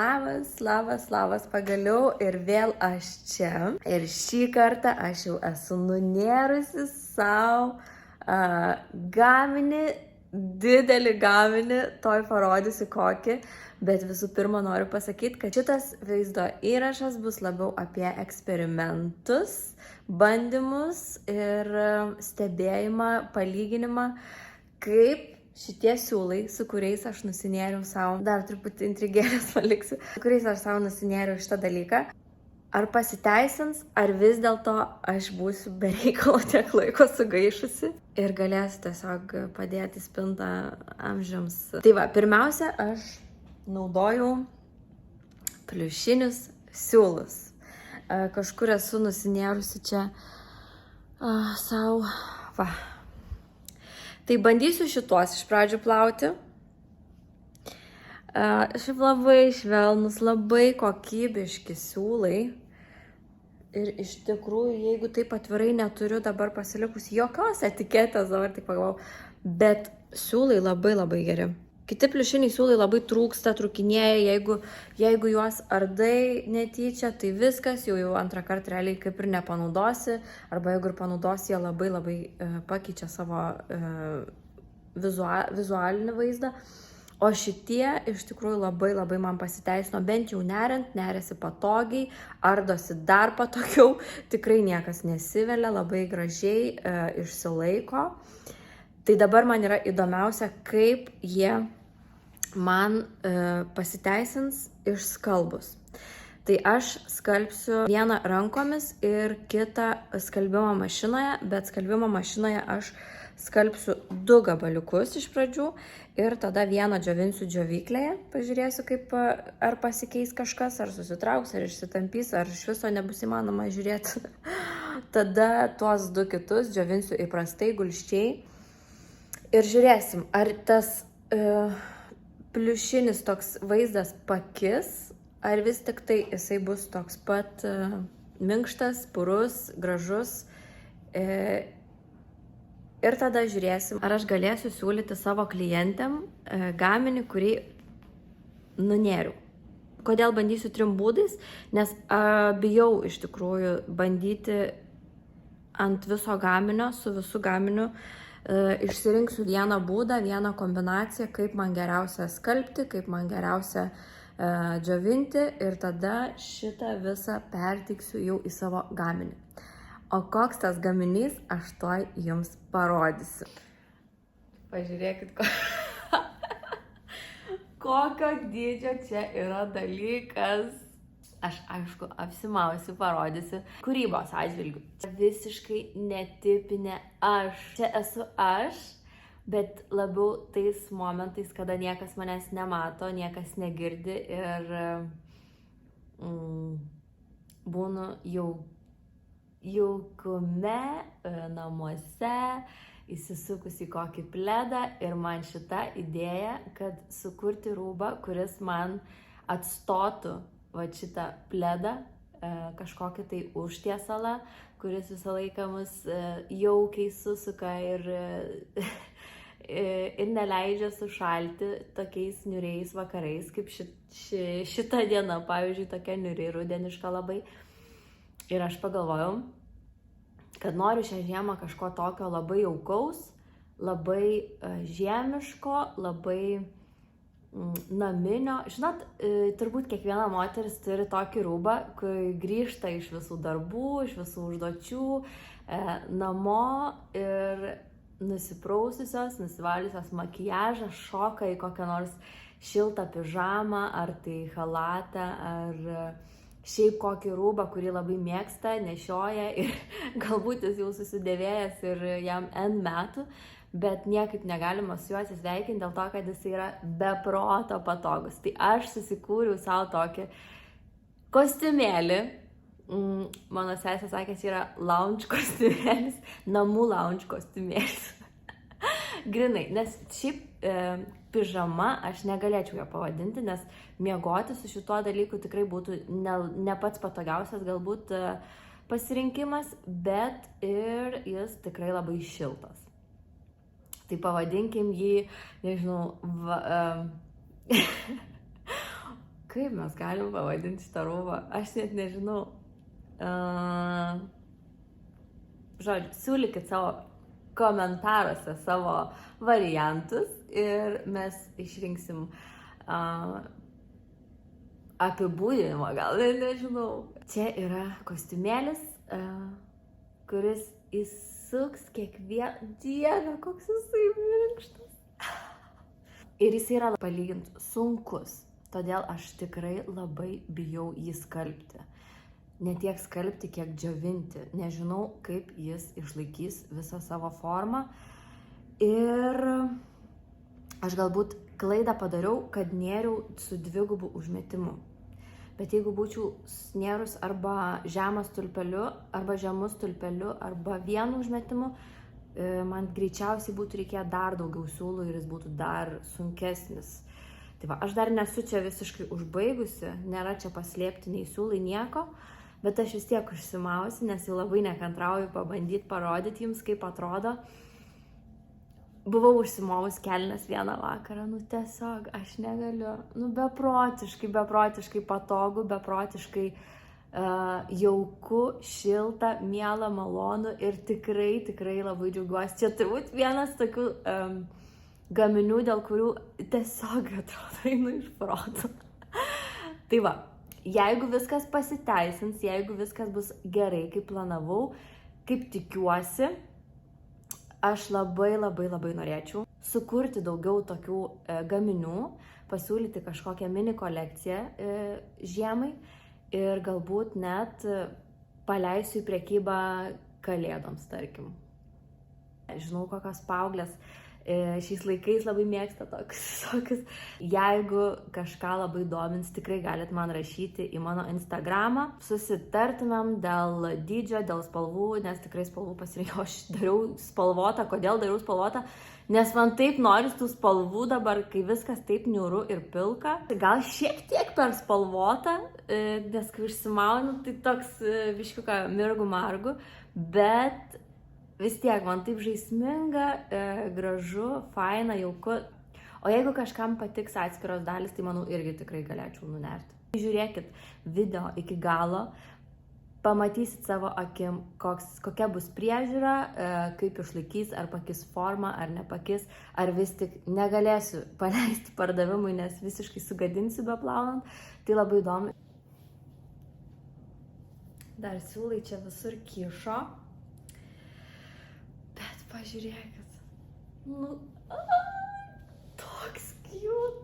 Labas, pagaliau ir vėl aš čia. Ir šį kartą aš jau esu nunėrusi savo gaminį, didelį gaminį, toj parodysiu kokį. Bet visų pirma noriu pasakyti, kad šitas vaizdo įrašas bus labiau apie eksperimentus, bandymus ir stebėjimą, palyginimą, kaip šitie siūlai, su kuriais aš nusinėriau savo, dar truputį intrigėlės paliksiu, su kuriais aš savo nusinėriau šitą dalyką, ar pasiteisins, ar vis dėlto aš būsiu be reikalo tiek laiko sugaišusi ir galėsiu tiesiog padėti spintą amžiams. Tai va, pirmiausia, aš naudojau pliušinius siūlus. Kažkur esu nusinėrusi čia savo, va. Tai bandysiu šituos iš pradžių plauti. Šiaip labai švelnus, labai kokybiški siūlai. Ir iš tikrųjų, jeigu taip atvirai neturiu dabar pasilikus jokios etiketės, dabar tik pagalvojau, bet siūlai labai geri. Kiti pliušiniai siūlai labai trūksta, trūkinėja, jeigu juos ardai netyčia, tai viskas, jau antrą kartą realiai kaip ir nepanaudosi, arba jeigu ir panaudosi, jie labai pakeičia savo vizualinį vaizdą. O šitie iš tikrųjų labai man pasiteisino, bent jau neriant, neriasi patogiai, ardosi dar patogiau, tikrai niekas nesivelia, labai gražiai išsilaiko. Tai dabar man yra įdomiausia, kaip jie man pasiteisins išskalbus. Tai aš skalbsiu vieną rankomis ir kitą skalbimo mašinoje, bet skalbimo mašinoje aš skalbsiu 2 gabaliukus iš pradžių ir tada vieną džiovinsiu džiovyklėje. Pažiūrėsiu, kaip ar pasikeis kažkas, ar susitrauks, ar išsitampys, ar iš viso nebus įmanoma žiūrėti. Tada tuos 2 kitus džiovinsiu įprastai, gulščiai. Ir žiūrėsim, ar tas pliušinis toks vaizdas pakis, ar vis tik tai jisai bus toks pat minkštas, purus, gražus. Ir tada žiūrėsim, ar aš galėsiu siūlyti savo klientėm gaminį, kurį nunėriau. Kodėl bandysiu 3 būdais? Nes bijau iš tikrųjų bandyti ant viso gaminio, su visu gaminiu. Išsirinksiu vieną būdą, vieną kombinaciją, kaip man geriausia skalbti, kaip man geriausia džiovinti ir tada šitą visą perteiksiu jau į savo gaminį. O koks tas gaminys, aš tuoj jums parodysiu. Pažiūrėkit, kokio dydžio čia yra dalykas. Aš, aišku, apsimausiu, parodysiu kūrybos atžvilgių. Visiškai netipinė aš. Čia esu aš, bet labiau tais momentais, kada niekas manęs nemato, niekas negirdi ir būnu jaukume namuose, įsisukus į kokį pledą ir man šita idėja, kad sukurti rūbą, kuris man atstotų va šitą pledą, kažkokį tai užtiesalą, kuris visą laiką mus jaukiai susuka ir neleidžia sušalti tokiais niūriais vakarais, kaip šita diena, pavyzdžiui, tokia niūri, rudeniška labai. Ir aš pagalvojau, kad noriu šią žiemą kažko tokio labai jaukaus, labai žiemiško, labai naminio. Žinot, turbūt kiekviena moteris turi tokį rūbą, kai grįžta iš visų darbų, iš visų užduočių, namo ir nusipraususios, nusivaliusios makiažą, šoka į kokią nors šiltą pižamą, ar tai chalatą, ar šiaip kokį rūbą, kurį labai mėgsta, nešioja ir galbūt jis jau susidėvėjęs ir jam N metų, bet niekaip negalima su juo atsisveikinti dėl to, kad jis yra be proto patogus. Tai aš susikūriau savo tokį kostiumėlį. Mano sesė sakė, jis yra lounge kostiumėlis, namų lounge kostiumėlis. Grinai, nes šiaip pižama aš negalėčiau jo pavadinti, nes miegoti su šituo dalyku tikrai būtų ne pats patogiausias galbūt pasirinkimas, bet ir jis tikrai labai šiltas. Tai pavadinkim jį, nežinau, Kaip mes galim pavadinti šitą rūbą? Aš net nežinau. Žodžiu, siūlykit savo komentaruose savo variantus ir mes išrinksim apibūdinimą, gal nežinau. Čia yra kostiumėlis, kuris įsuks kiekvieną dieną, koks jisai minkštas. Ir jis yra palyginti sunkus, todėl aš tikrai labai bijau jį skalbti. Ne tiek skalbti, kiek džiovinti. Nežinau, kaip jis išlaikys visą savo formą. Ir aš galbūt klaidą padariau, kad nėriau su 2 užmetimu. Bet jeigu būčiau nėrus arba žemas stulpeliu, arba žemus stulpeliu, arba 1 užmetimu, man greičiausiai būtų reikėję dar daugiau siūlų ir jis būtų dar sunkesnis. Tai va, aš dar nesu čia visiškai užbaigusi, nėra čia paslėpti nei siūlai, nieko. Bet aš vis tiek užsimausiu, nes jau labai nekantrauju pabandyti, parodyti jums, kaip atrodo. Buvau užsimovus kelnes vieną vakarą, tiesiog aš negaliu. Beprotiškai patogu, beprotiškai jauku, šilta, miela, malonu ir tikrai labai džiaugiuosi. Čia turbūt vienas tokių gaminių, dėl kurių tiesiog atrodo einu iš proto. Tai va. Jeigu viskas pasiteisins, jeigu viskas bus gerai, kaip planavau, kaip tikiuosi, aš labai norėčiau sukurti daugiau tokių gaminių, pasiūlyti kažkokią mini kolekciją žiemai ir galbūt net paleisiu į prekybą kalėdoms, tarkim. Žinau, kokios paauglės šiais laikais labai mėgsta tokius. Jeigu kažką labai domins, tikrai galit man rašyti į mano Instagramą. Susitartumėm dėl dydžio, dėl spalvų, nes tikrai spalvų pasirinkau. Aš dariau spalvotą. Kodėl dariau spalvotą? Nes man taip noris tų spalvų dabar, kai viskas taip niūru ir pilka. Gal šiek tiek per spalvotą, nes kai užsimaunu, tai toks biškiuką mirgu margu, bet vis tiek man taip žaisminga, gražu, faina, jauku. O jeigu kažkam patiks atskiros dalis, tai manau irgi tikrai galėčiau nunerti. Žiūrėkit video iki galo, pamatysit savo akim, kokia bus priežiūra, kaip išlaikys, ar pakis formą, ar nepakis, ar vis tik negalėsiu paleisti pardavimui, nes visiškai sugadinsiu beplaunant. Tai labai įdomu. Dar siūlai čia visur kyšo. Pažiūrėkit. Toks cute.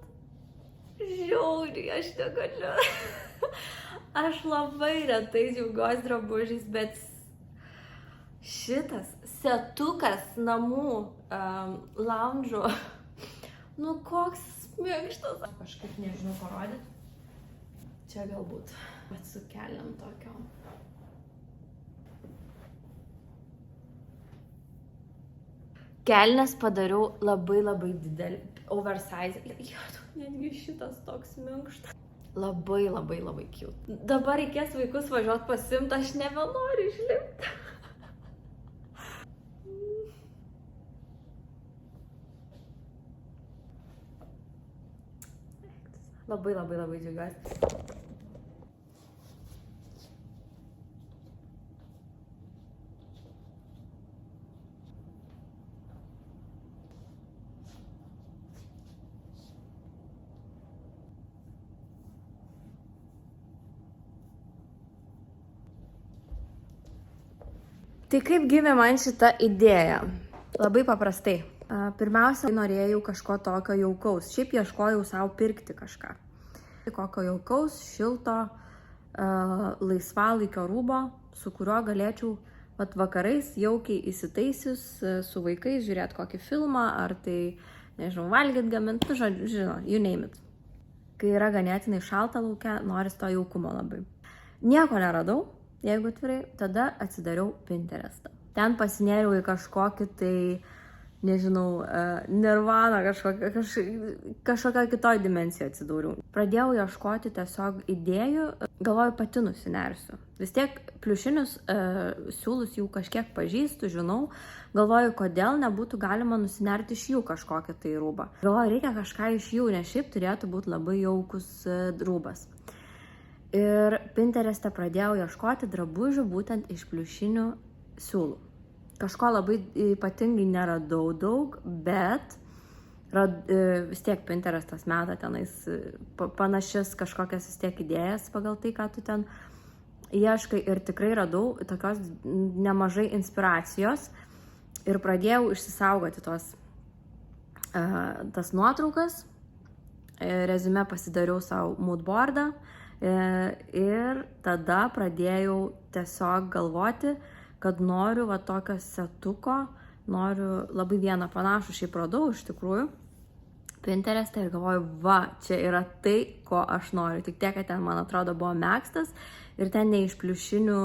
Žiauriai, aš negaliu. Aš labai retai džiaugiuosi drabužiais, bet šitas setukas namų lounge'o, koks minkštas. Kažkaip nežinau parodyti. Čia galbūt su kelniam tokiom. Kelnes padariau labai didelį, oversize. Netgi šitas toks minkštas. Labai cute. Dabar reikės vaikus važiuoti pasimti, aš nebenoriu išlipti. Labai džiaugiuosi. Tai kaip gimė man šita idėja? Labai paprastai. Pirmiausia, norėjau kažko tokio jaukaus. Šiaip ieškojau savo pirkti kažką. Kokio jaukaus, šilto, laisvalaikio rūbo, su kuriuo galėčiau vakarais jaukiai įsitaisius su vaikais, žiūrėti kokį filmą, ar tai, nežinau, valgyt, gaminti, žinau, you name it. Kai yra ganėtinai šalta lauke, noris to jaukumo labai. Nieko neradau. Jeigu atvirai, tada atsidariau Pinterestą. Ten pasinėriau į kažkokį tai nežinau, nirvana kažkokia kitoj dimensijoje atsidūriau. Pradėjau ieškoti tiesiog idėjų, galvoju, pati nusinersiu. Vis tiek pliušinius siūlus jau kažkiek pažįstu, žinau, galvoju, kodėl nebūtų galima nusinerti iš jų kažkokią tai rūbą. Galvoju, reikia kažką iš jų, nes šiaip turėtų būti labai jaukus rūbas. Ir Pintereste pradėjau ieškoti drabužių būtent iš pliušinių siūlų. Kažko labai ypatingai neradau daug, bet vis tiek Pinterestas meta tenais panašias kažkokias vis tiek idėjas pagal tai, ką tu ten ieškai, ir tikrai radau tokios nemažai inspiracijos ir pradėjau išsisaugoti tas nuotraukas, reziume pasidariau savo moodboardą ir tada pradėjau tiesiog galvoti, kad noriu va tokio setuko, noriu labai vieną panašų šiaip radau iš tikrųjų Pintereste ir galvoju, va, čia yra tai, ko aš noriu. Tik tiek, kad ten, man atrodo, buvo megztas ir ten ne iš pliušinių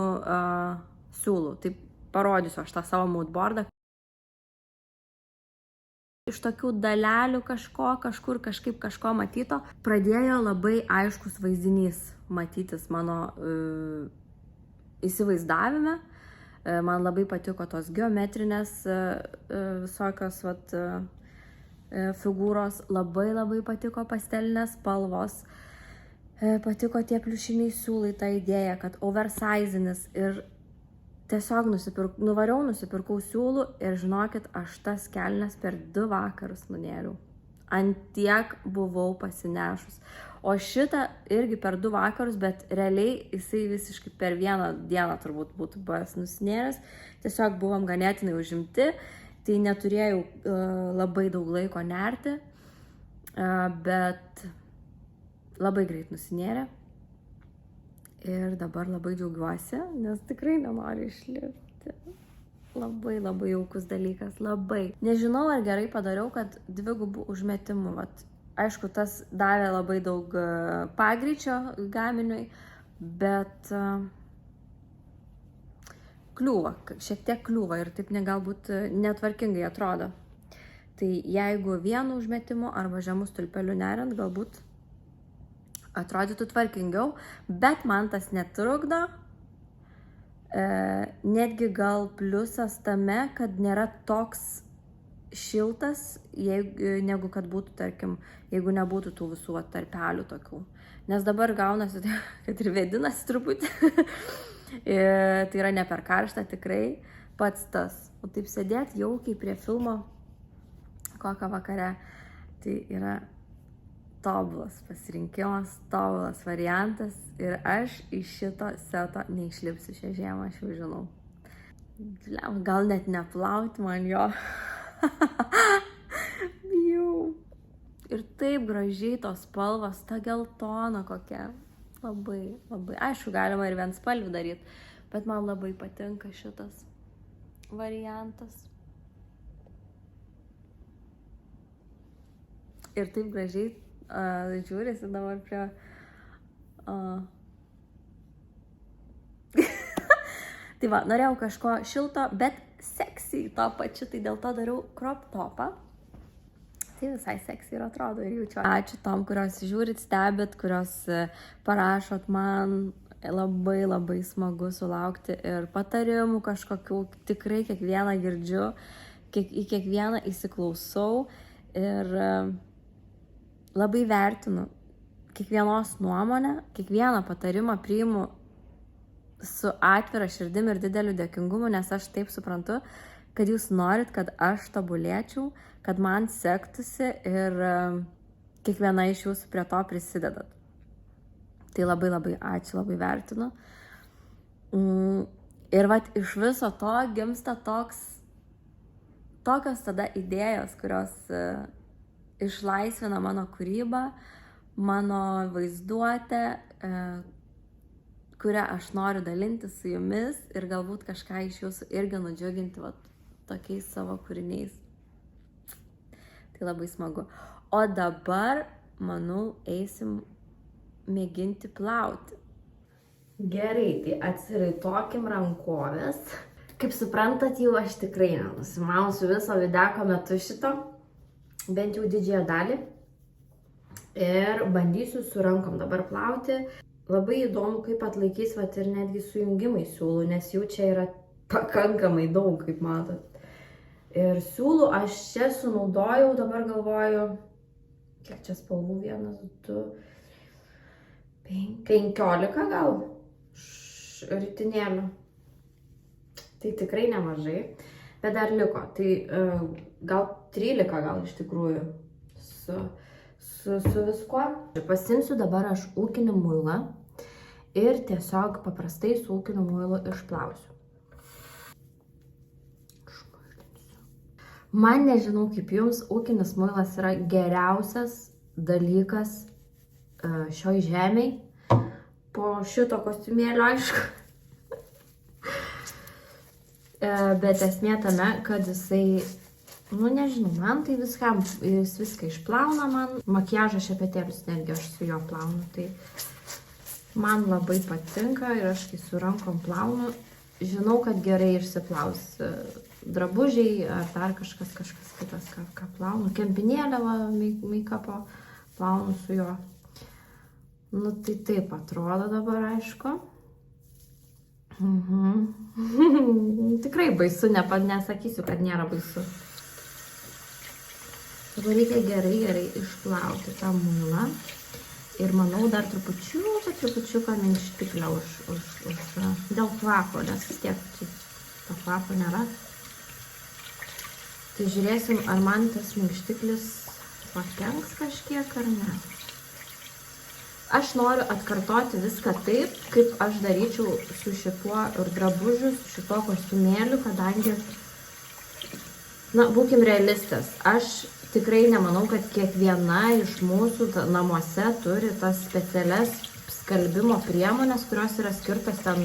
siūlų. Tai parodysiu aš tą savo moodboardą. Iš tokių dalelių kažkur kažkaip kažko matyto, pradėjo labai aiškus vaizdinys matytis mano įsivaizdavime. Man labai patiko tos geometrinės visokios figūros, labai patiko pastelinės spalvos, patiko tie pliušiniai siūlai, ta idėja, kad oversizinis, ir tiesiog nusipirkau siūlų ir žinokit, aš tas kelnes per 2 vakarus nunėriau. Antiek buvau pasinešus. O šitą irgi per 2 vakarus, bet realiai jisai visiškai per 1 dieną turbūt būtų buvęs nusinėręs. Tiesiog buvom ganėtinai užimti, tai neturėjau labai daug laiko nerti, bet labai greit nusinėrė. Ir dabar labai džiaugiuosi, nes tikrai nenoriu išlipti. Labai jaukus dalykas, labai. Nežinau, ar gerai padariau, kad 2 užmetimų, aišku, tas davė labai daug pagreičio gaminiui, bet kliūva, šiek tiek kliūva ir taip galbūt netvarkingai atrodo. Tai jeigu vienu užmetimu arba žemų stulpelių neriant, galbūt atrodytų tvarkingiau, bet man tas netrukdo. Netgi gal pliusas tame, kad nėra toks šiltas, negu kad būtų, tarkim, jeigu nebūtų tų visų tarpelių tokių. Nes dabar gaunasi, kad ir vėdinasi truputį. Tai yra ne per karšta, tikrai pats tas. O taip sėdėti jaukiai prie filmo kokią vakare, tai yra tobulas pasirinkimas, tobulas variantas. Ir aš iš šito seto neišlipsiu šią žiemą, aš jau žinau. Gal net neplauti man jo. Bijau. Ir taip gražiai tos spalvos, ta geltona kokia. Labai. Aišku, galima ir vienspalvį daryti, bet man labai patinka šitas variantas. Ir taip gražiai žiūrėsi dabar prie... Tai va, norėjau kažko šilto, bet seksy to pačiu, tai dėl to dariau crop topą. Tai visai seksy ir atrodo ir jaučiu. Ačiū tom, kurios žiūrit, stebit, kurios parašot man. Labai smagu sulaukti ir patarimų kažkokių. Tikrai kiekvieną girdžiu, į kiekvieną įsiklausau ir labai vertinu kiekvienos nuomonę, kiekvieną patarimą priimu su atvira širdim ir dideliu dėkingumu, nes aš taip suprantu, kad jūs norit, kad aš tobulėčiau, kad man sektųsi ir kiekviena iš jūsų prie to prisidedat. Tai labai ačiū, labai vertinu. Ir vat iš viso to gimsta tokios tada idėjos, kurios išlaisvina mano kūrybą, mano vaizduotę, kurią aš noriu dalinti su jumis ir galbūt kažką iš jūsų irgi nudžiuginti tokiais savo kūriniais. Tai labai smagu. O dabar, manau, eisim mėginti plauti. Gerai, tai atsiraitokim rankovės, Kaip suprantat, jau aš tikrai nenusimausiu viso videko metu šito, bent jau didžiąją dalį. Ir bandysiu su rankom dabar plauti. Labai įdomu, kaip atlaikys vat, ir netgi sujungimai siūlų, nes jų čia yra pakankamai daug, kaip matot. Ir siūlų aš čia sunaudojau, dabar galvoju, kiek čia spalvų, 1, 2, 15 gal ritinėlių. Tai tikrai nemažai, bet dar liko. Tai gal 13 gal iš tikrųjų su viskuo. Pasimsiu dabar aš ūkinį muilą ir tiesiog paprastai su ūkiniu muilu išplausiu. Man nežinau kaip jums, ūkinis muilas yra geriausias dalykas šioj žemėj. Po šito kostiumėlio, aišku. Bet esmė tame, kad jisai, nežinau, man tai jis viską išplauna man. Makiažo šepetėlius netgi aš su juo plaunu, tai man labai patinka ir aš kai su rankom plaunu, žinau, kad gerai išsiplaus drabužiai ar dar kažkas kitas, ką plaunu. Kempinėlę make-upo plaunu su juo. Tai taip atrodo dabar, aišku. Tikrai baisu, nesakysiu, kad nėra baisu. Dabar reikia gerai išplauti tą muilą. Ir manau dar trupučiuką minkštiklio dėl kvapo, nes vis tiek to kvapo nėra. Tai žiūrėsim, ar man tas minkštiklis pakenks kažkiek ar ne. Aš noriu atkartoti viską taip, kaip aš daryčiau su šituo ir drabužiu, su šituo kostiumėliu, kadangi, būkim realistės, aš tikrai nemanau, kad kiekviena iš mūsų namuose turi tas specialias skalbimo priemonės, kurios yra skirtos ten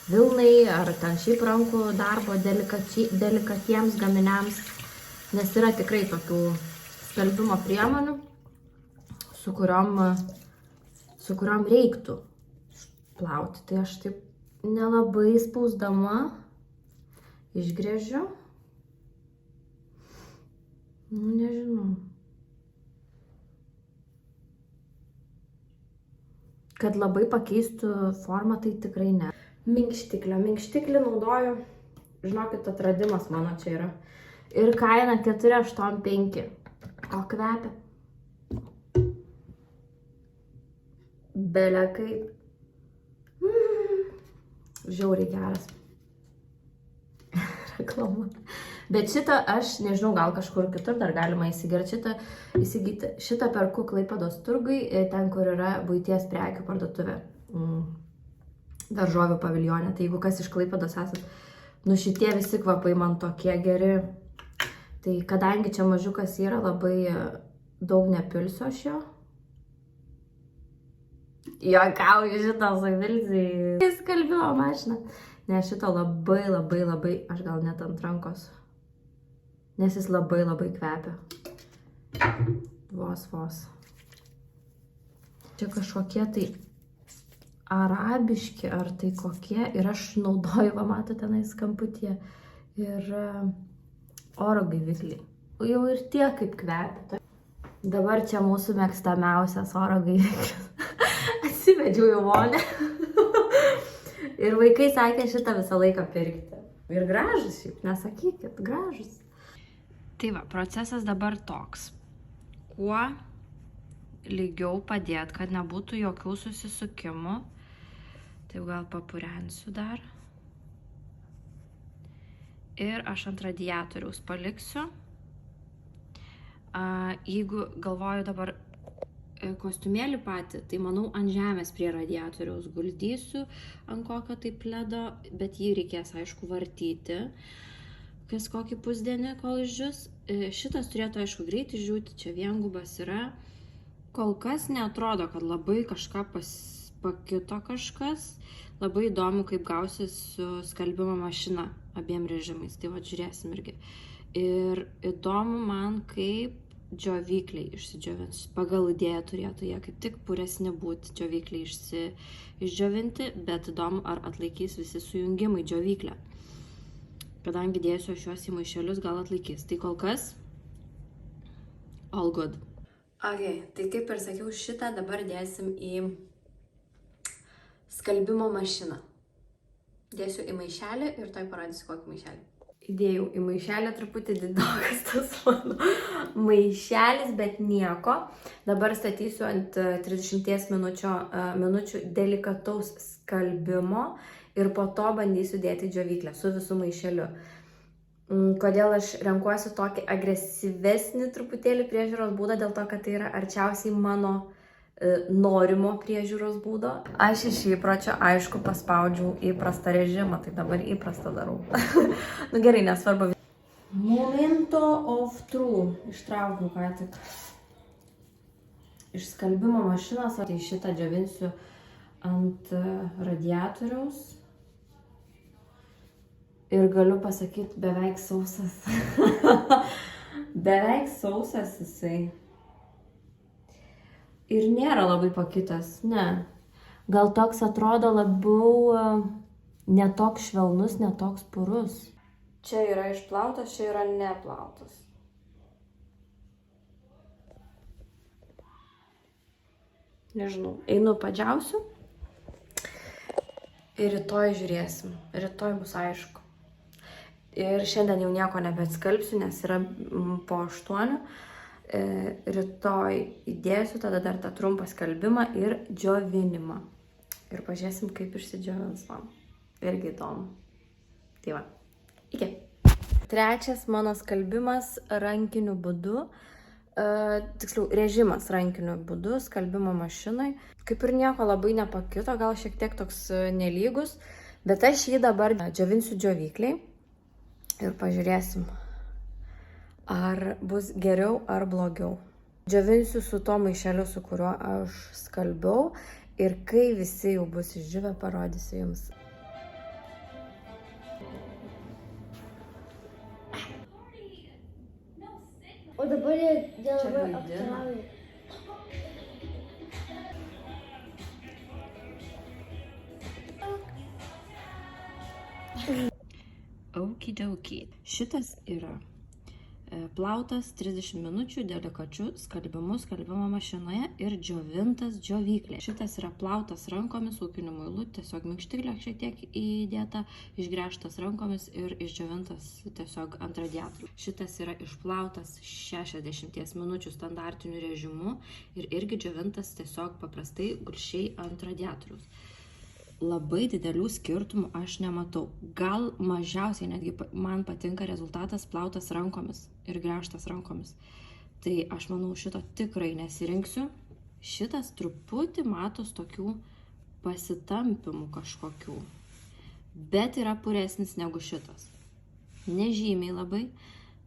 vilnai ar ten šiaip rankų darbo delikatiems gaminiams, nes yra tikrai tokių skalbimo priemonių, su kuriom reiktų plauti. Tai aš taip nelabai spausdama išgręžiu. Nežinau. Kad labai pakeistų formą, tai tikrai ne. Minkštiklį naudoju. Žinokit, atradimas mano čia yra. Ir kaina 4,85. O kvepia. Belė kaip. Žiauriai geras. Reklama. Bet šitą aš, nežinau, gal kažkur kitur dar galima įsigyti. Šitą perku Klaipėdos turgui, ten, kur yra buities prekių parduotuvė. Daržovių paviljone. Tai jeigu kas iš Klaipėdos esat, šitie visi kvapai man tokie geri. Tai kadangi čia mažiukas yra, labai daug nepilsiu aš jo. Juokauju šitą suvilsiu į skalbimo mašiną. Nes šito labai, aš gal net ant rankos. Nes jis labai kvepia. Vos. Čia kažkokie tai arabiški, ar tai kokie. Ir aš naudoju, matote, tenais kamputyje. Ir oro gaivikliai. Jau ir tiek kaip kvepia. Dabar čia mūsų mėgstamiausias oro gaiviklis. Atsivedžiau į vonę. Ir vaikai sakė šitą visą laiką pirkti. Ir gražus šiaip, nesakykit, gražus. Tai va, procesas dabar toks. Kuo lygiau padėt, kad nebūtų jokių susisukimų. Tai gal papurensiu dar. Ir aš ant radiatoriaus paliksiu. Jeigu galvoju dabar kostiumėlį patį, tai manau ant žemės prie radiatoriaus guldysiu ant kokio tai pledo, bet jį reikės aišku vartyti kas kokį pusdienį, kol išdžius. Šitas turėtų aišku greit išdžiūti, čia viengubas yra. Kol kas neatrodo, kad labai kažką pakito kažkas. Labai įdomu, kaip gausis su skalbimo mašina abiem režimais, tai va žiūrėsim irgi. Ir įdomu man, kaip džiovykliai išsidžiovins. Pagal idėją turėtų jie kaip tik puresni būti džiovykliai išdžiovinti, bet įdomu, ar atlaikys visi sujungimai džiovyklę. Kadangi dėsiu šiuos į maišelius, gal atlaikys. Tai kol kas all good. Ok, tai kaip ir sakiau, šitą dabar dėsim į skalbimo mašiną. Dėsiu į maišelį ir toj parodysiu kokį maišelį. Įdėjau į maišelį, truputį didokas tas mano maišelis, bet nieko. Dabar statysiu ant 30 minučių delikataus skalbimo ir po to bandysiu dėti džiovyklę su visų maišeliu. Kodėl aš renkuosi tokį agresyvesnį truputėlį priežiūros būdą, dėl to, kad tai yra arčiausiai mano norimo priežiūros būdo. Aš iš įpročio, aišku, paspaudžiau įprastą režimą, tai dabar įprastą darau. Nu gerai, nesvarbu. Momento of truth. Ištraukiu ką tik iš skalbimo mašinos, tai šitą džiovinsiu ant radiatoriaus. Ir galiu pasakyti, beveik sausas. Beveik sausas jisai. Ir nėra labai pakitęs, ne. Gal toks atrodo labiau netoks švelnus, netoks purus. Čia yra išplautas, čia yra neplautas. Nežinau, einu padžiausiu. Ir rytoj žiūrėsim. Rytoj bus aišku. Ir šiandien jau nieko nebeskalbsiu, nes yra po 8. Rytoj įdėsiu tada dar tą trumpą skalbimą ir džiovinimą. Ir pažiūrėsim, kaip išsidžiovins man. Irgi įdomu. Tai va. Iki. Trečias mano skalbimas rankiniu būdu. Tiksliau, režimas rankiniu būdu, skalbimo mašinai. Kaip ir nieko labai nepakito, gal šiek tiek toks nelygus. Bet aš jį dabar džiovinsiu džiovykliai. Ir pažiūrėsim, ar bus geriau ar blogiau. Džiovinsiu su to maišeliu, su kuriuo aš skalbiau. Ir kai visi jau bus išdžiūvę, parodysiu jums. O dabar jie labai aptarauja. Okidoki. Šitas yra plautas 30 minučių delikačių skalbimu skalbimo mašinoje ir džiovintas džiovyklė. Šitas yra plautas rankomis ūkiniu muilu, tiesiog minkštiklė šiek tiek įdėta, išgręžtas rankomis ir išdžiovintas tiesiog ant radiatorių. Šitas yra išplautas 60 minučių standartiniu režimu ir irgi džiovintas tiesiog paprastai gulsčiai ant radiatoriaus. Labai didelių skirtumų aš nematau. Gal mažiausiai netgi man patinka rezultatas plautas rankomis ir gręžtas rankomis. Tai aš manau, šito tikrai nesirinksiu. Šitas truputį matos tokių pasitampimų kažkokių. Bet yra puresnis negu šitas. Nežymiai labai,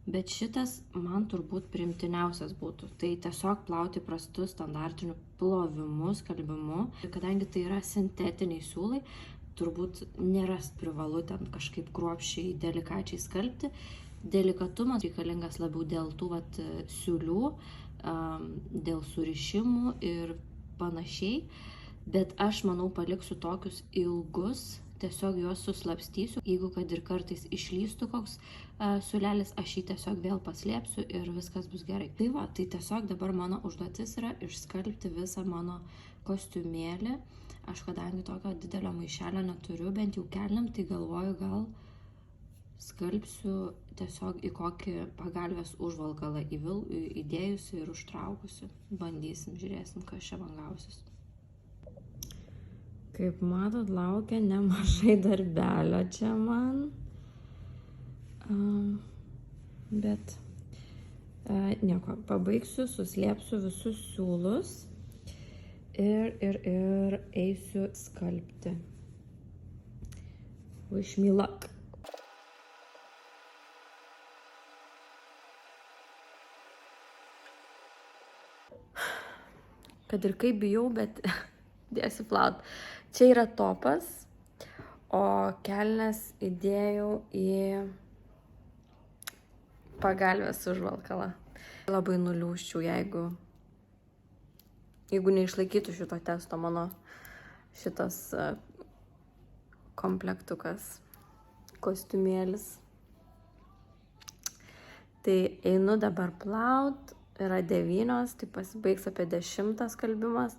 bet šitas man turbūt primtiniausias būtų. Tai tiesiog plauti prastu standartiniu plovimu, skalbimu. Kadangi tai yra sintetiniai siūlai, turbūt nėra privalu ten kažkaip kruopščiai, delikačiai skalbti. Delikatumas reikalingas labiau dėl tų siūlių, dėl surišimų ir panašiai. Bet aš manau, paliksiu tokius ilgus, tiesiog juos suslapstysiu. Jeigu kad ir kartais išlystų koks siūlelis, aš jį tiesiog vėl paslėpsiu ir viskas bus gerai. Tai va, tai tiesiog dabar mano užduotis yra išskalbti visą mano kostiumėlį. Aš kadangi tokio didelio maišelio neturiu, bent jau kelniam, tai galvoju, gal skalbsiu tiesiog į kokį pagalvės užvalkalą įdėjusi ir užtraukusi. Bandysim, žiūrėsim, kas čia man gausis. Kaip matot, laukia nemažai darbelio čia man. Bet nieko, pabaigsiu, suslėpsiu visus siūlus ir eisiu skalbti. Wish me luck. Kad ir kaip bijau, bet dėsiu plaut. Čia yra topas, o kelnes įdėjau į pagalvės užvalkalą. Labai nuliūščiau, jeigu neišlaikytų šito testo mano šitas komplektukas, kostiumėlis. Tai einu dabar plaut, yra 9, tai pasibaigs apie 10 skalbimas.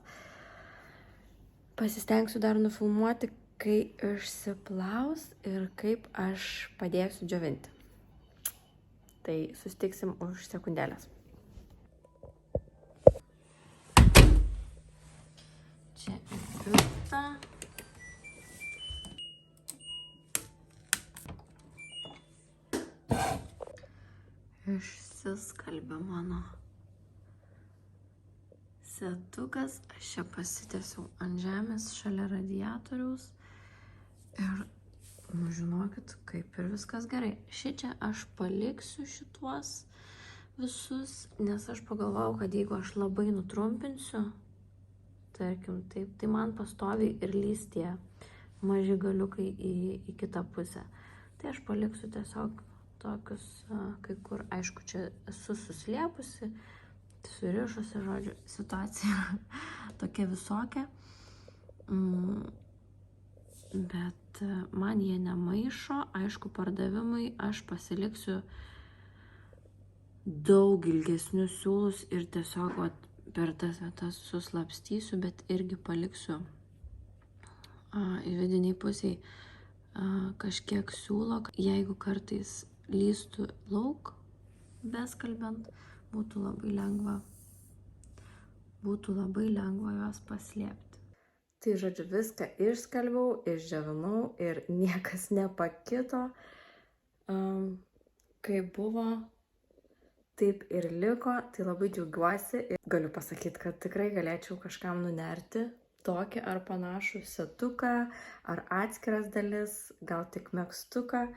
Pasistengsiu dar nufilmuoti, kai išsiplaus ir kaip aš padėsiu džiovinti. Tai susitiksim už sekundėlės. Čia įpilta. Išsiskalbė mano setukas. Aš čia pasitiesiau ant žemės šalia radiatoriaus ir, žinokit, kaip ir viskas gerai. Šičia aš paliksiu šituos visus, nes aš pagalvojau, kad jeigu aš labai nutrumpinsiu, tarkim, taip, tai man pastoviai ir lįs tie maži galiukai į kitą pusę. Tai aš paliksiu tiesiog tokius, kai kur, aišku, čia esu suslėpusi, surišusi, žodžiu, situacija tokia visokia. Bet man jie nemaišo, aišku, pardavimui aš pasiliksiu daug ilgesnius siūlus ir tiesiog per tas vietas suslapstysiu, bet irgi paliksiu į vidiniai pusiai kažkiek siūlo, jeigu kartais lįstų lauk, beskalbant, būtų labai lengva juos paslėpti. Tai, žodžiu, viską išskalbiau, išdžiovinau ir niekas nepakito. Kaip buvo, taip ir liko, tai labai džiaugiuosi ir galiu pasakyti, kad tikrai galėčiau kažkam nunerti tokį ar panašų setuką, ar atskiras dalis, gal tik megztuką.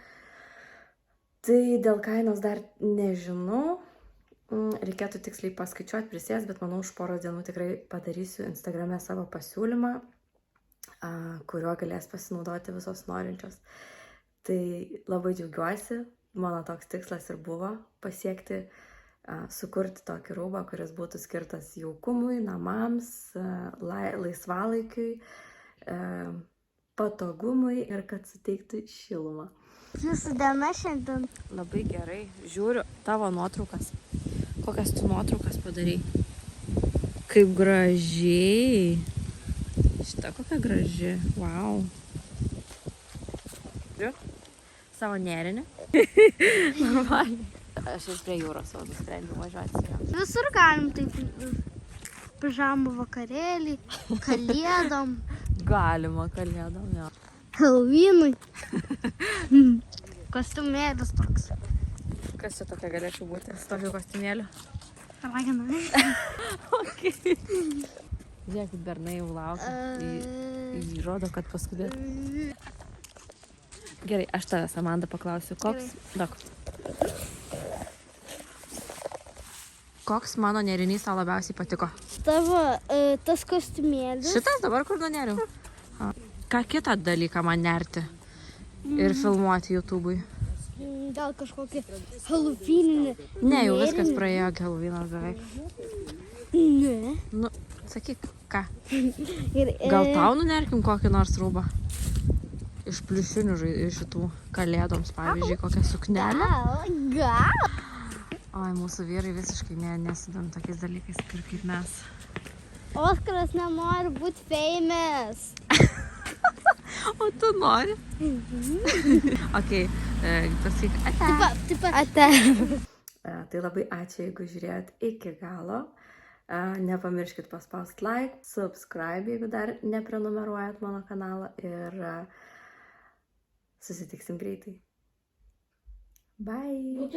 Tai dėl kainos dar nežinau, reikėtų tiksliai paskaičiuoti, prisės, bet manau, už poros dienų tikrai padarysiu Instagrame savo pasiūlymą, kuriuo galės pasinaudoti visos norinčios. Tai labai džiaugiuosi, mano toks tikslas ir buvo pasiekti, sukurti tokį rūbą, kuris būtų skirtas jaukumui, namams, laisvalaikiui, patogumui ir kad suteiktų šilumą. Jūsų diena šiandien. Labai gerai. Žiūriu tavo nuotraukas. Kokias tu nuotraukas padarai? Kaip gražiai. Šita kokia graži. Wow. Žiūriu. Savo nerinį. Normaliai. Aš ir prie jūros savo nusprendžiau važiuoti. Visur galim taip. Pižamų vakarėlį, kalėdom. Galima kalėdom, jo. Halloweenui. Kostiumėlis toks. Kas čia tokia galėčiau būti? Su tokiu kostiumėliu? Ragina. Okay. Žiūrėkit, bernai jau laukia. Įrodo, kad paskubėt. Gerai, aš tavęs, Amanda, paklausiu. Koks mano nerinys tau labiausiai patiko? Tavo tas kostiumėlis. Šitas dabar kur nuneriau? Ką kitą dalyką man nerti ir filmuoti YouTube'ui? Gal kažkokį Halloweeninį. Ne, jau viskas praėjo Halloweenas beveik. Ne. Nu, sakyk, ką? Gal tau nunerkim kokį nors rūbą? Iš pliušinių šitų kalėdoms, pavyzdžiui, kokią suknelę? Gal. Oi, mūsų vyrai visiškai nesidomi tokiais dalykais, kaip mes. Oskaras nenori būti famous. O tu nori? Ok, pasakyk, ate. Ate. Tai labai ačiū, jeigu žiūrėjot iki galo. Nepamirškit paspausti like, subscribe, jeigu dar neprenumeruojat mano kanalą ir susitiksim greitai. Bye.